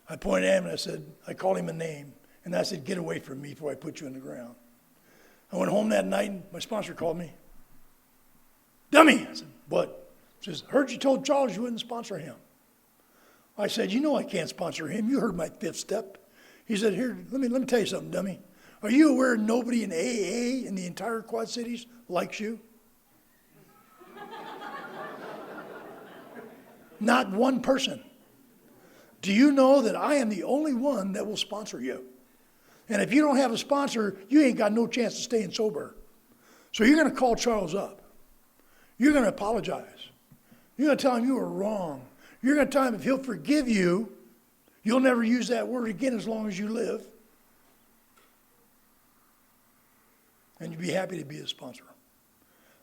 I pointed at him and I called him a name. And I said, get away from me before I put you in the ground. I went home that night and my sponsor called me. Dummy! I said, what? He says, heard you told Charles you wouldn't sponsor him. I said, you know I can't sponsor him. You heard my fifth step. He said, here, let me tell you something, dummy. Are you aware nobody in AA in the entire Quad Cities likes you? Not one person. Do you know that I am the only one that will sponsor you? And if you don't have a sponsor, you ain't got no chance of staying sober. So you're going to call Charles up. You're going to apologize. You're going to tell him you were wrong. You're going to tell him if he'll forgive you, you'll never use that word again as long as you live. And you'd be happy to be a sponsor.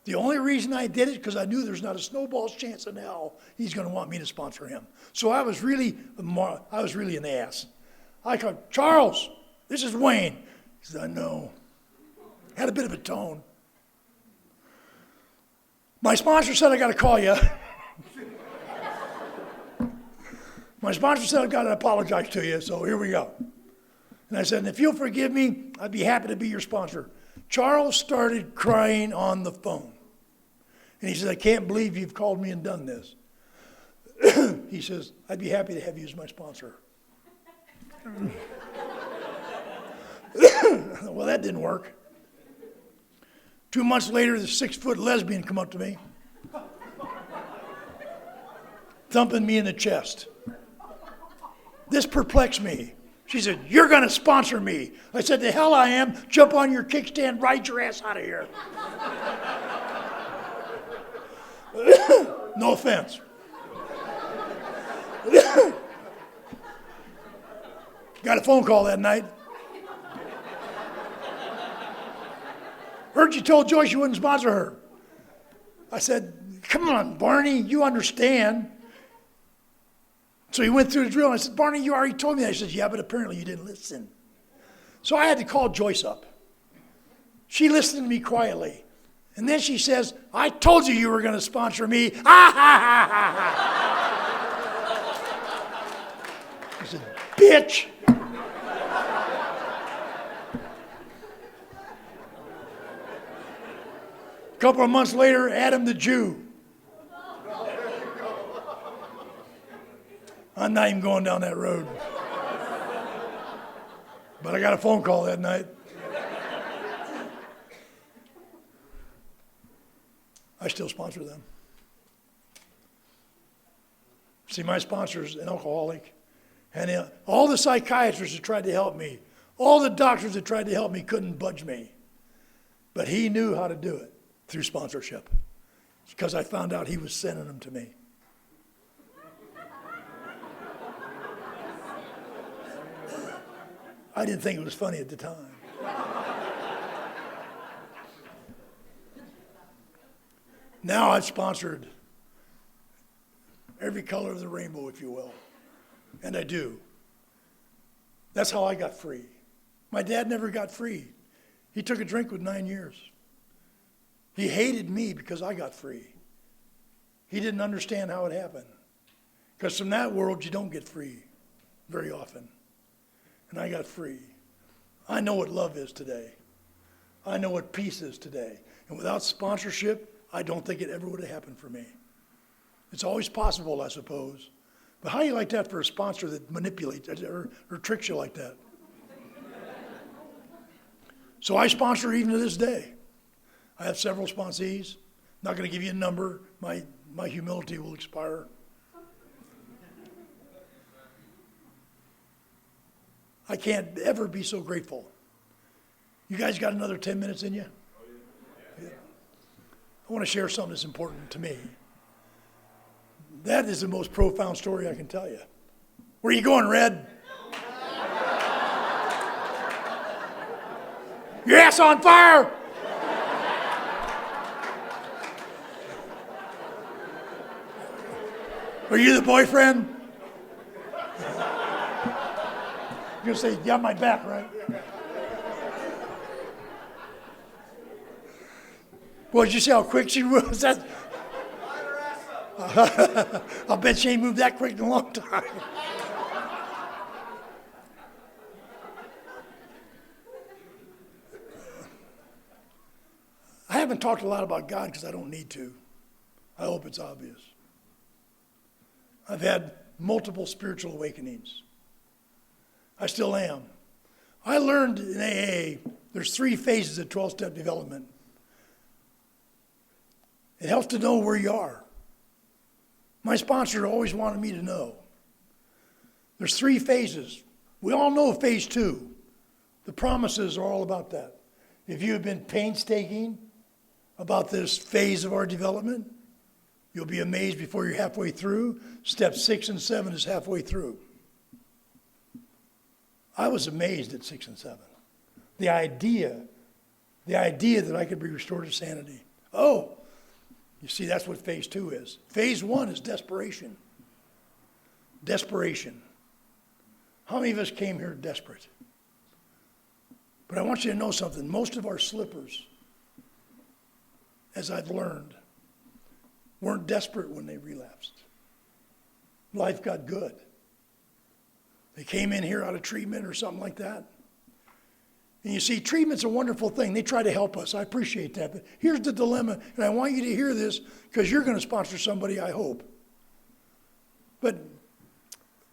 The only reason I did it because I knew there's not a snowball's chance in hell he's going to want me to sponsor him. So I was really an ass. I called, Charles, this is Wayne. He said, I know. Had a bit of a tone. My sponsor said I got to call you. My sponsor said I got to apologize to you, so here we go. And I said, and if you'll forgive me, I'd be happy to be your sponsor. Charles started crying on the phone. And he said, I can't believe you've called me and done this. He says, I'd be happy to have you as my sponsor. Well, that didn't work. 2 months later, the 6-foot lesbian come up to me, thumping me in the chest. This perplexed me. She said, you're going to sponsor me. I said, the hell I am. Jump on your kickstand, ride your ass out of here. No offense. Got a phone call that night. Heard you told Joyce you wouldn't sponsor her. I said, come on, Barney, you understand. So he went through the drill, and I said, Barney, you already told me that. He says, yeah, but apparently you didn't listen. So I had to call Joyce up. She listened to me quietly. And then she says, I told you were going to sponsor me. Ha, ha, ha, ha, ha. I said, bitch. A couple of months later, Adam the Jew. I'm not even going down that road. But I got a phone call that night. I still sponsor them. See, my sponsor's an alcoholic. And all the psychiatrists that tried to help me, all the doctors that tried to help me couldn't budge me. But he knew how to do it through sponsorship. Because I found out he was sending them to me. I didn't think it was funny at the time. Now I've sponsored every color of the rainbow, if you will. And I do. That's how I got free. My dad never got free. He took a drink with 9 years. He hated me because I got free. He didn't understand how it happened. Because from that world, you don't get free very often. And I got free. I know what love is today. I know what peace is today. And without sponsorship, I don't think it ever would have happened for me. It's always possible, I suppose. But how do you like that for a sponsor that manipulates or tricks you like that? So I sponsor even to this day. I have several sponsees. Not going to give you a number. My humility will expire. I can't ever be so grateful. You guys got another 10 minutes in you? Yeah. I want to share something that's important to me. That is the most profound story I can tell you. Where are you going, Red? Your ass on fire! Are you the boyfriend? You're going to say, you got my back, right? Well, did you see how quick she was? I'll bet she ain't moved that quick in a long time. I haven't talked a lot about God because I don't need to. I hope it's obvious. I've had multiple spiritual awakenings. I still am. I learned in AA, there's 3 phases of 12-step development. It helps to know where you are. My sponsor always wanted me to know. There's 3 phases. We all know phase 2. The promises are all about that. If you have been painstaking about this phase of our development, you'll be amazed before you're halfway through. Step 6 and 7 is halfway through. I was amazed at 6 and 7. The idea that I could be restored to sanity. Oh, you see, that's what phase 2 is. Phase 1 is desperation. Desperation. How many of us came here desperate? But I want you to know something. Most of our slippers, as I've learned, weren't desperate when they relapsed. Life got good. They came in here out of treatment or something like that. And you see, treatment's a wonderful thing. They try to help us. I appreciate that. But here's the dilemma, and I want you to hear this because you're going to sponsor somebody, I hope. But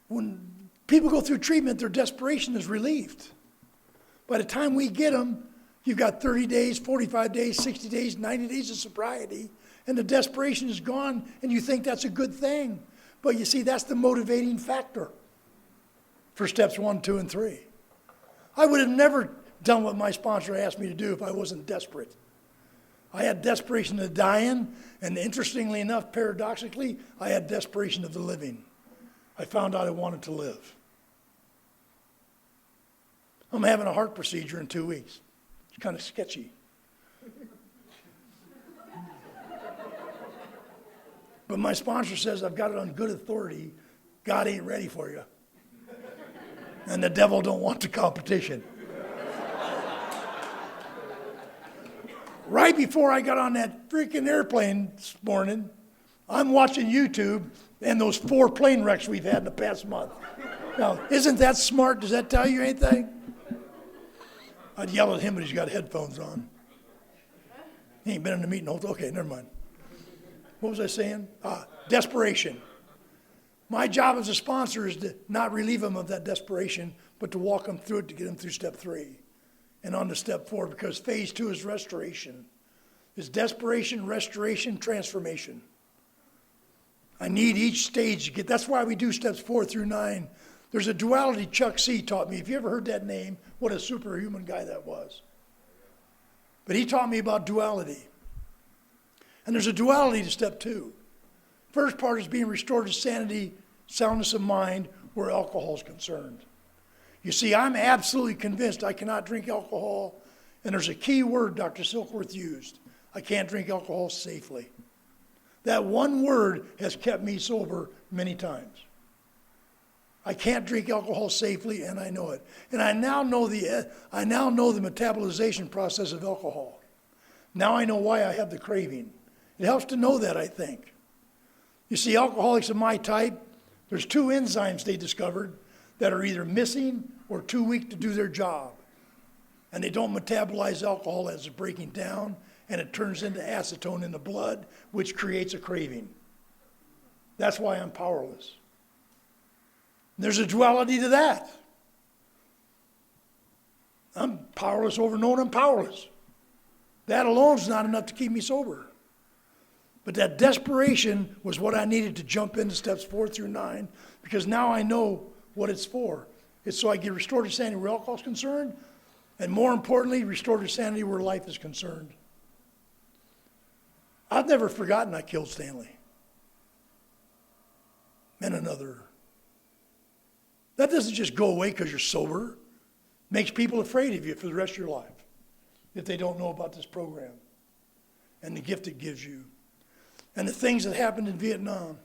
when people go through treatment, their desperation is relieved. By the time we get them, you've got 30 days, 45 days, 60 days, 90 days of sobriety, and the desperation is gone, and you think that's a good thing. But you see, that's the motivating factor for steps 1, 2, and 3. I would have never done what my sponsor asked me to do if I wasn't desperate. I had desperation of dying, and interestingly enough, paradoxically, I had desperation of the living. I found out I wanted to live. I'm having a heart procedure in 2 weeks. It's kind of sketchy. But my sponsor says, I've got it on good authority. God ain't ready for you. And the devil don't want the competition. Right before I got on that freaking airplane this morning, I'm watching YouTube and those 4 plane wrecks we've had in the past month. Now, isn't that smart? Does that tell you anything? I'd yell at him, but he's got headphones on. He ain't been in the meeting. Okay, never mind. What was I saying? Desperation. My job as a sponsor is to not relieve them of that desperation, but to walk them through it to get them through step 3 and on to step 4, because phase 2 is restoration. It's desperation, restoration, transformation. I need each stage to get, that's why we do steps 4 through 9. There's a duality Chuck C. taught me. If you ever heard that name, what a superhuman guy that was. But he taught me about duality. And there's a duality to step 2. First part is being restored to sanity, soundness of mind, where alcohol is concerned. You see, I'm absolutely convinced I cannot drink alcohol, and there's a key word Dr. Silkworth used. I can't drink alcohol safely. That one word has kept me sober many times. I can't drink alcohol safely, and I know it. And I now know the metabolization process of alcohol. Now I know why I have the craving. It helps to know that, I think. You see, alcoholics of my type, there's 2 enzymes they discovered that are either missing or too weak to do their job. And they don't metabolize alcohol as it's breaking down, and it turns into acetone in the blood, which creates a craving. That's why I'm powerless. There's a duality to that. I'm powerless over knowing I'm powerless. That alone is not enough to keep me sober. But that desperation was what I needed to jump into steps 4 through 9, because now I know what it's for. It's so I get restored to sanity where alcohol is concerned, And more importantly, restore to sanity where life is concerned. I've never forgotten I killed Stanley and another. That doesn't just go away because you're sober. It makes people afraid of you for the rest of your life if they don't know about this program and the gift it gives you. And the things that happened in Vietnam.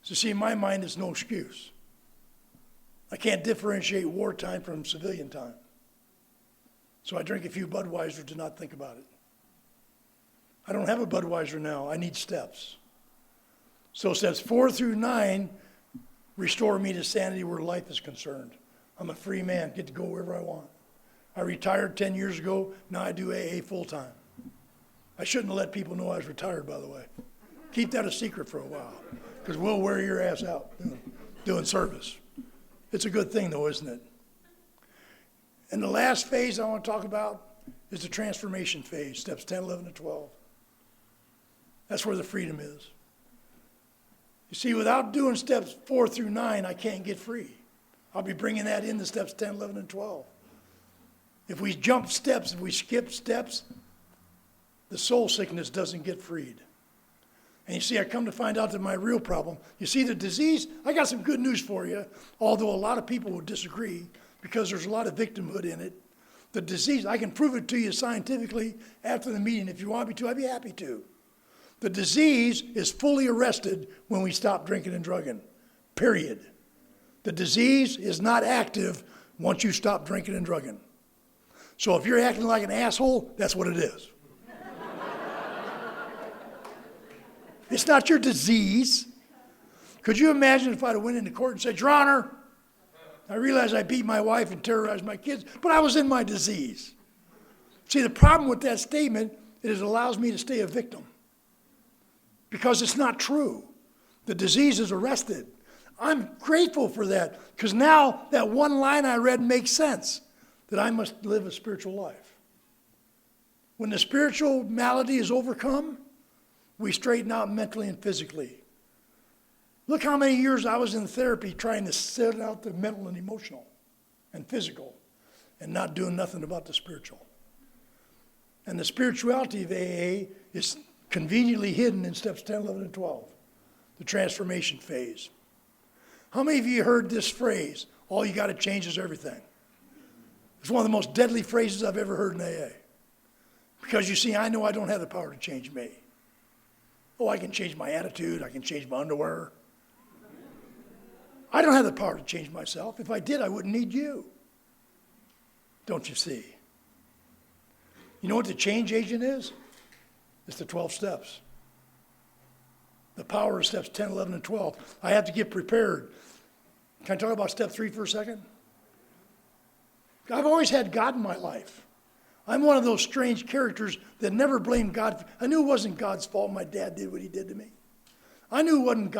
So see, in my mind, it's no excuse. I can't differentiate wartime from civilian time. So I drink a few Budweiser to not think about it. I don't have a Budweiser now. I need steps. So steps 4 through 9 restore me to sanity where life is concerned. I'm a free man, get to go wherever I want. I retired 10 years ago. Now I do AA full time. I shouldn't have let people know I was retired, by the way. Keep that a secret for a while, because we'll wear your ass out doing service. It's a good thing, though, isn't it? And the last phase I want to talk about is the transformation phase, steps 10, 11, and 12. That's where the freedom is. You see, without doing steps 4 through 9, I can't get free. I'll be bringing that into steps 10, 11, and 12. If we jump steps, if we skip steps, the soul sickness doesn't get freed. And you see, I come to find out that my real problem, you see the disease, I got some good news for you, although a lot of people will disagree because there's a lot of victimhood in it. The disease, I can prove it to you scientifically after the meeting. If you want me to, I'd be happy to. The disease is fully arrested when we stop drinking and drugging, period. The disease is not active once you stop drinking and drugging. So if you're acting like an asshole, that's what it is. It's not your disease. Could you imagine if I'd have went into court and said, Your Honor, I realize I beat my wife and terrorized my kids, but I was in my disease. See, the problem with that statement is it allows me to stay a victim because it's not true. The disease is arrested. I'm grateful for that because now that one line I read makes sense, that I must live a spiritual life. When the spiritual malady is overcome, we straighten out mentally and physically. Look how many years I was in therapy trying to set out the mental and emotional and physical and not doing nothing about the spiritual. And the spirituality of AA is conveniently hidden in steps 10, 11, and 12, the transformation phase. How many of you heard this phrase, all you got to change is everything? It's one of the most deadly phrases I've ever heard in AA. Because you see, I know I don't have the power to change me. Oh, I can change my attitude, I can change my underwear. I don't have the power to change myself. If I did, I wouldn't need you. Don't you see? You know what the change agent is? It's the 12 steps. The power of steps 10, 11, and 12. I have to get prepared. Can I talk about step 3 for a second? I've always had God in my life. I'm one of those strange characters that never blamed God. I knew it wasn't God's fault my dad did what he did to me. I knew it wasn't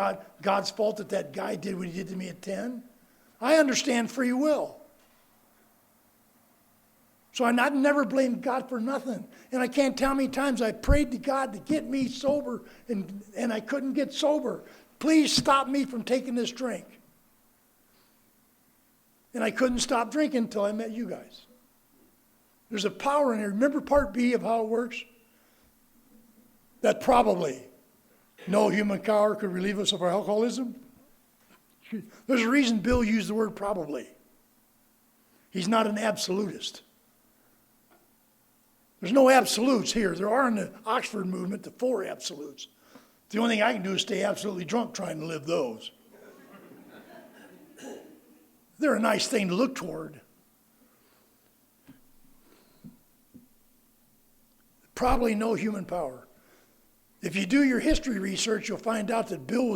God's fault that guy did what he did to me at 10. I understand free will. So I never blamed God for nothing. And I can't tell how many times I prayed to God to get me sober, and I couldn't get sober. Please stop me from taking this drink. And I couldn't stop drinking until I met you guys. There's a power in here. Remember part B of how it works? That probably no human power could relieve us of our alcoholism. There's a reason Bill used the word probably. He's not an absolutist. There's no absolutes here. There are in the Oxford movement the 4 absolutes. The only thing I can do is stay absolutely drunk trying to live those. They're a nice thing to look toward. Probably no human power. If you do your history research, you'll find out that Bill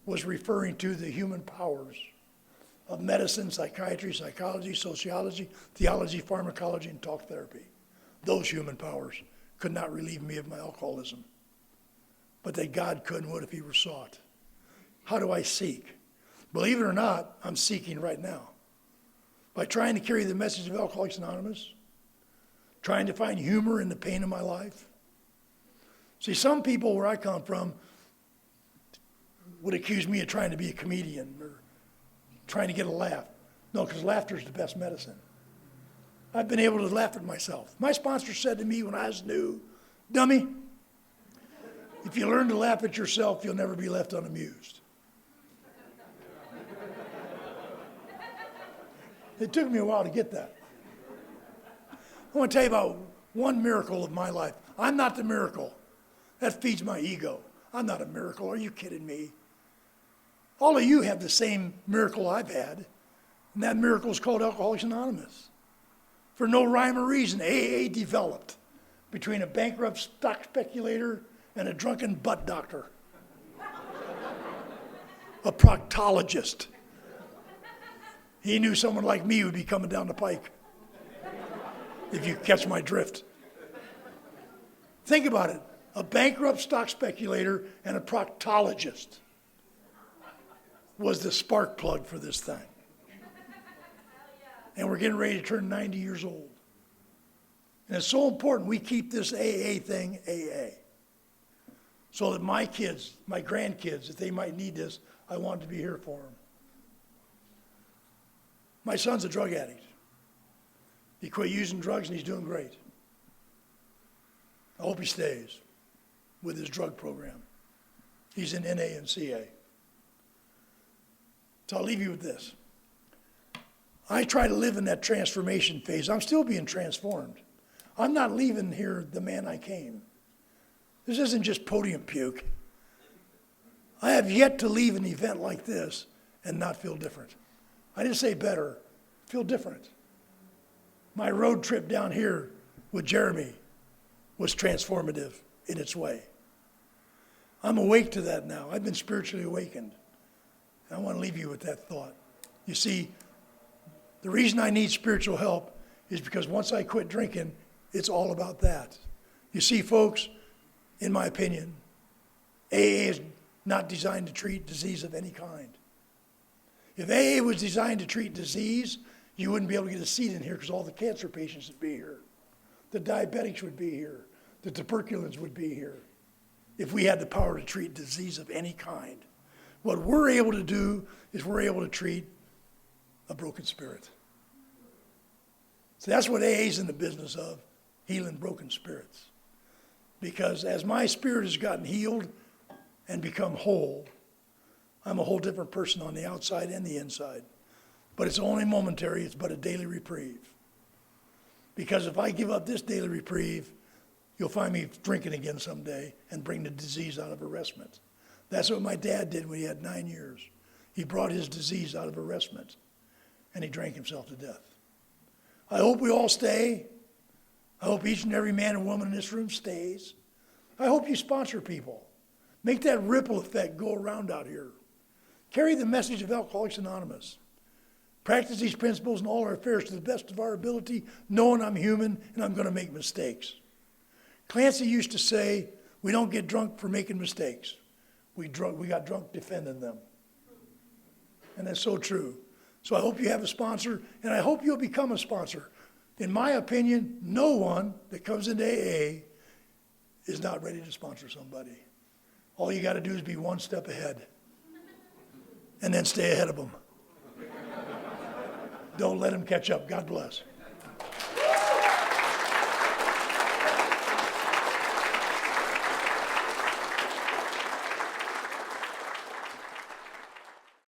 was referring to the human powers of medicine, psychiatry, psychology, sociology, theology, pharmacology, and talk therapy. Those human powers could not relieve me of my alcoholism. But that God could and would if he were sought. How do I seek? Believe it or not, I'm seeking right now. By trying to carry the message of Alcoholics Anonymous, trying to find humor in the pain of my life. See, some people where I come from would accuse me of trying to be a comedian or trying to get a laugh. No, because laughter is the best medicine. I've been able to laugh at myself. My sponsor said to me when I was new, dummy, if you learn to laugh at yourself, you'll never be left unamused. It took me a while to get that. I want to tell you about one miracle of my life. I'm not the miracle. That feeds my ego. I'm not a miracle. Are you kidding me? All of you have the same miracle I've had, and that miracle is called Alcoholics Anonymous. For no rhyme or reason, AA developed between a bankrupt stock speculator and a drunken butt doctor, a proctologist. He knew someone like me would be coming down the pike, if you catch my drift. Think about it. A bankrupt stock speculator and a proctologist was the spark plug for this thing. And we're getting ready to turn 90 years old. And it's so important we keep this AA thing AA. So that my kids, my grandkids, if they might need this, I want to be here for them. My son's a drug addict. He quit using drugs and he's doing great. I hope he stays with his drug program. He's in NA and CA. So I'll leave you with this. I try to live in that transformation phase. I'm still being transformed. I'm not leaving here the man I came. This isn't just podium puke. I have yet to leave an event like this and not feel different. I didn't say better, feel different. My road trip down here with Jeremy was transformative in its way. I'm awake to that now. I've been spiritually awakened. I want to leave you with that thought. You see, the reason I need spiritual help is because once I quit drinking, it's all about that. You see, folks, in my opinion, AA is not designed to treat disease of any kind. If AA was designed to treat disease, you wouldn't be able to get a seat in here because all the cancer patients would be here. The diabetics would be here. The tuberculins would be here. If we had the power to treat disease of any kind. What we're able to do is we're able to treat a broken spirit. So that's what AA is in the business of, healing broken spirits. Because as my spirit has gotten healed and become whole, I'm a whole different person on the outside and the inside. But it's only momentary, it's but a daily reprieve. Because if I give up this daily reprieve, you'll find me drinking again someday and bring the disease out of arrestment. That's what my dad did when he had 9 years. He brought his disease out of arrestment, and he drank himself to death. I hope we all stay. I hope each and every man and woman in this room stays. I hope you sponsor people. Make that ripple effect go around out here. Carry the message of Alcoholics Anonymous. Practice these principles in all our affairs to the best of our ability, knowing I'm human and I'm going to make mistakes. Clancy used to say, we don't get drunk for making mistakes. We got drunk defending them. And that's so true. So I hope you have a sponsor, and I hope you'll become a sponsor. In my opinion, no one that comes into AA is not ready to sponsor somebody. All you got to do is be one step ahead and then stay ahead of them. Don't let them catch up. God bless.